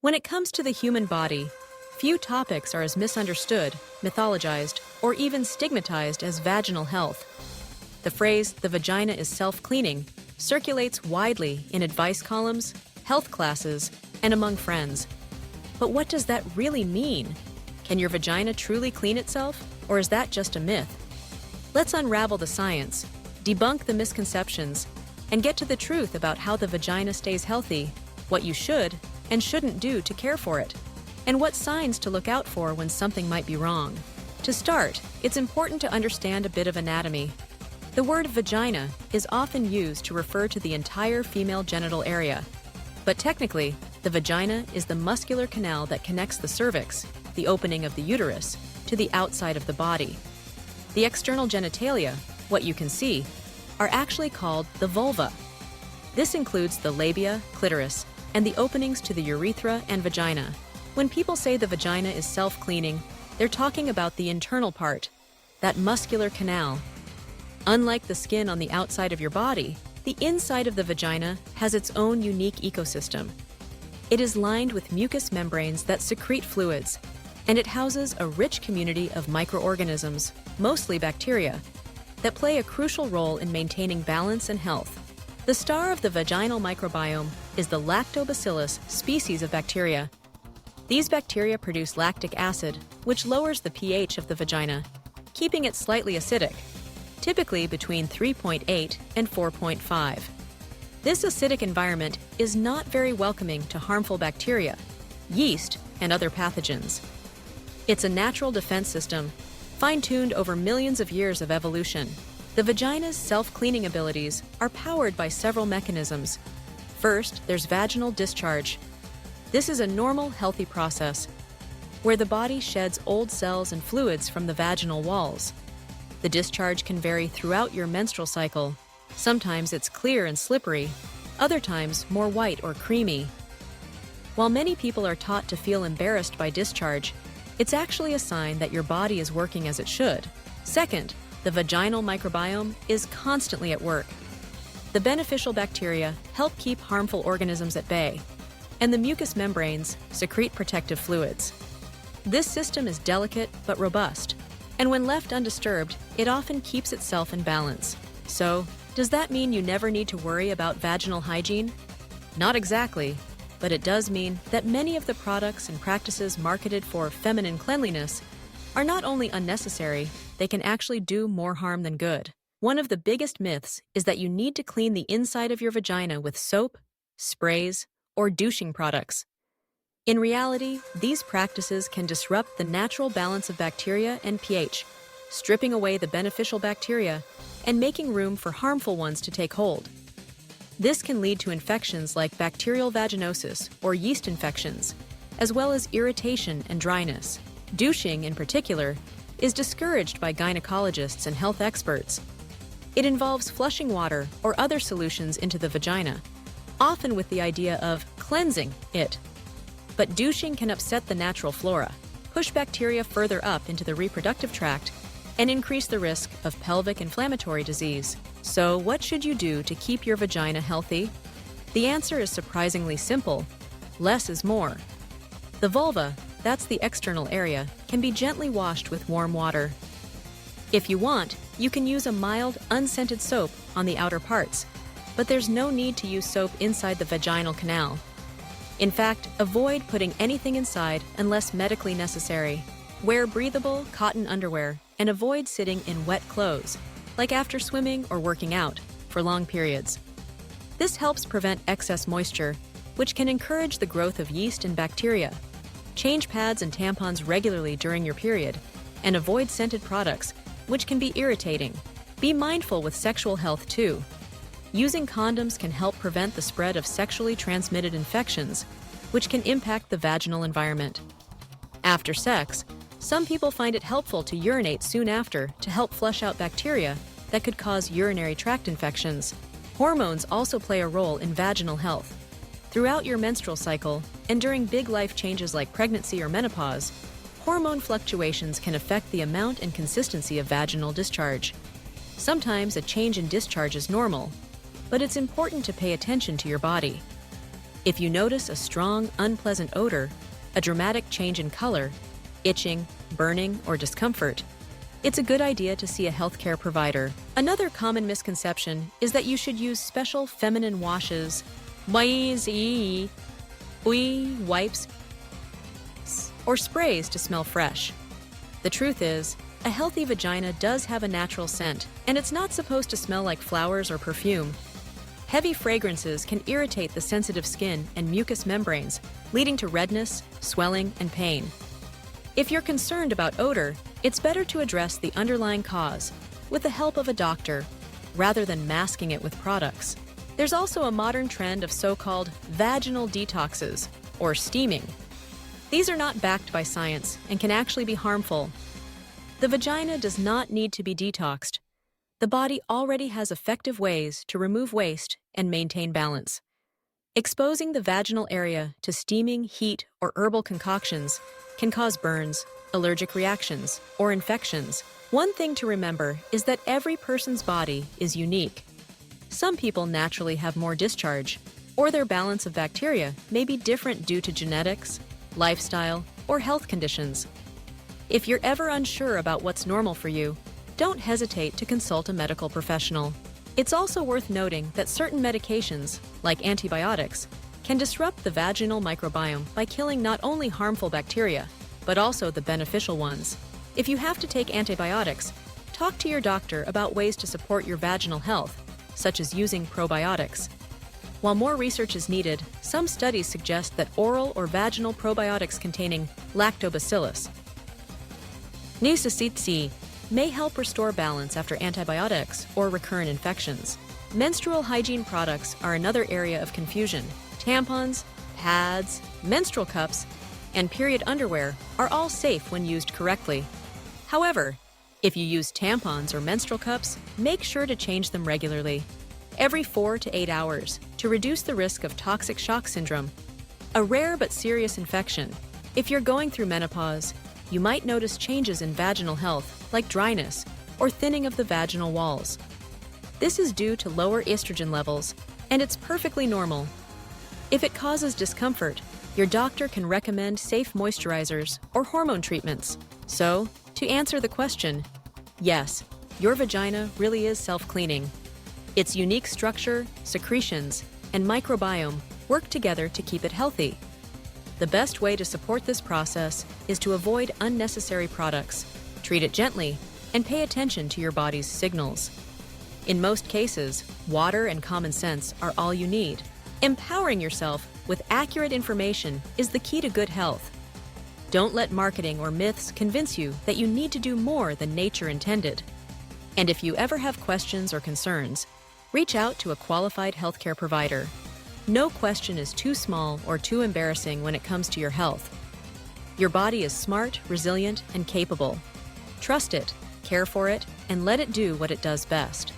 When it comes to the human body, few topics are as misunderstood, mythologized, or even stigmatized as vaginal health. The phrase, "the vagina is self-cleaning," circulates widely in advice columns, health classes, and among friends. But what does that really mean? Can your vagina truly clean itself, or is that just a myth? Let's unravel the science, debunk the misconceptions, and get to the truth about how the vagina stays healthy, what you should and shouldn't do to care for it, and what signs to look out for when something might be wrong. To start, it's important to understand a bit of anatomy. The word vagina is often used to refer to the entire female genital area. But technically, the vagina is the muscular canal that connects the cervix, the opening of the uterus, to the outside of the body. The external genitalia, what you can see, are actually called the vulva. This includes the labia, clitoris, and the openings to the urethra and vagina. When people say the vagina is self-cleaning, they're talking about the internal part, that muscular canal. Unlike the skin on the outside of your body, the inside of the vagina has its own unique ecosystem. It is lined with mucous membranes that secrete fluids, and it houses a rich community of microorganisms, mostly bacteria, that play a crucial role in maintaining balance and health. The star of the vaginal microbiome is the lactobacillus species of bacteria. These bacteria produce lactic acid, which lowers the pH of the vagina, keeping it slightly acidic, typically between 3.8 and 4.5. This acidic environment is not very welcoming to harmful bacteria, yeast, and other pathogens. It's a natural defense system, fine-tuned over millions of years of evolution. The vagina's self-cleaning abilities are powered by several mechanisms. First, there's vaginal discharge. This is a normal, healthy process where the body sheds old cells and fluids from the vaginal walls. The discharge can vary throughout your menstrual cycle. Sometimes it's clear and slippery, other times more white or creamy. While many people are taught to feel embarrassed by discharge, it's actually a sign that your body is working as it should. Second, the vaginal microbiome is constantly at work. The beneficial bacteria help keep harmful organisms at bay, and the mucous membranes secrete protective fluids. This system is delicate but robust, and when left undisturbed, it often keeps itself in balance. So, does that mean you never need to worry about vaginal hygiene? Not exactly, but it does mean that many of the products and practices marketed for feminine cleanliness are not only unnecessary, they can actually do more harm than good. One of the biggest myths is that you need to clean the inside of your vagina with soap, sprays, or douching products. In reality, these practices can disrupt the natural balance of bacteria and pH, stripping away the beneficial bacteria and making room for harmful ones to take hold. This can lead to infections like bacterial vaginosis or yeast infections, as well as irritation and dryness. Douching, in particular, is discouraged by gynecologists and health experts. It involves flushing water or other solutions into the vagina, often with the idea of cleansing it. But douching can upset the natural flora, push bacteria further up into the reproductive tract, and increase the risk of pelvic inflammatory disease. So, what should you do to keep your vagina healthy? The answer is surprisingly simple: less is more. The vulva, that's the external area, can be gently washed with warm water. If you want, you can use a mild, unscented soap on the outer parts, but there's no need to use soap inside the vaginal canal. In fact, avoid putting anything inside unless medically necessary. Wear breathable, cotton underwear and avoid sitting in wet clothes, like after swimming or working out, for long periods. This helps prevent excess moisture, which can encourage the growth of yeast and bacteria. Change pads and tampons regularly during your period, and avoid scented products, which can be irritating. Be mindful with sexual health too. Using condoms can help prevent the spread of sexually transmitted infections, which can impact the vaginal environment. After sex, some people find it helpful to urinate soon after to help flush out bacteria that could cause urinary tract infections. Hormones also play a role in vaginal health. Throughout your menstrual cycle, and during big life changes like pregnancy or menopause, hormone fluctuations can affect the amount and consistency of vaginal discharge. Sometimes a change in discharge is normal, but it's important to pay attention to your body. If you notice a strong, unpleasant odor, a dramatic change in color, itching, burning, or discomfort, it's a good idea to see a healthcare provider. Another common misconception is that you should use special feminine washes, wipes, or sprays to smell fresh. The truth is, a healthy vagina does have a natural scent, and it's not supposed to smell like flowers or perfume. Heavy fragrances can irritate the sensitive skin and mucous membranes, leading to redness, swelling, and pain. If you're concerned about odor, it's better to address the underlying cause with the help of a doctor, rather than masking it with products. There's also a modern trend of so-called vaginal detoxes, or steaming. These are not backed by science and can actually be harmful. The vagina does not need to be detoxed. The body already has effective ways to remove waste and maintain balance. Exposing the vaginal area to steaming, heat, or herbal concoctions can cause burns, allergic reactions, or infections. One thing to remember is that every person's body is unique. Some people naturally have more discharge, or their balance of bacteria may be different due to genetics, lifestyle, or health conditions. If you're ever unsure about what's normal for you, don't hesitate to consult a medical professional. It's also worth noting that certain medications, like antibiotics, can disrupt the vaginal microbiome by killing not only harmful bacteria, but also the beneficial ones. If you have to take antibiotics, talk to your doctor about ways to support your vaginal health, such as using probiotics. While more research is needed, some studies suggest that oral or vaginal probiotics containing lactobacillus may help restore balance after antibiotics or recurrent infections. Menstrual hygiene products are another area of confusion. Tampons, pads, menstrual cups, and period underwear are all safe when used correctly. However, if you use tampons or menstrual cups, make sure to change them regularly, every 4 to 8 hours, to reduce the risk of toxic shock syndrome, a rare but serious infection. If you're going through menopause, you might notice changes in vaginal health, like dryness or thinning of the vaginal walls. This is due to lower estrogen levels, and it's perfectly normal. If it causes discomfort, your doctor can recommend safe moisturizers or hormone treatments. So, to answer the question, yes, your vagina really is self-cleaning. Its unique structure, secretions, and microbiome work together to keep it healthy. The best way to support this process is to avoid unnecessary products, treat it gently, and pay attention to your body's signals. In most cases, water and common sense are all you need. Empowering yourself with accurate information is the key to good health. Don't let marketing or myths convince you that you need to do more than nature intended. And if you ever have questions or concerns, reach out to a qualified healthcare provider. No question is too small or too embarrassing when it comes to your health. Your body is smart, resilient, and capable. Trust it, care for it, and let it do what it does best.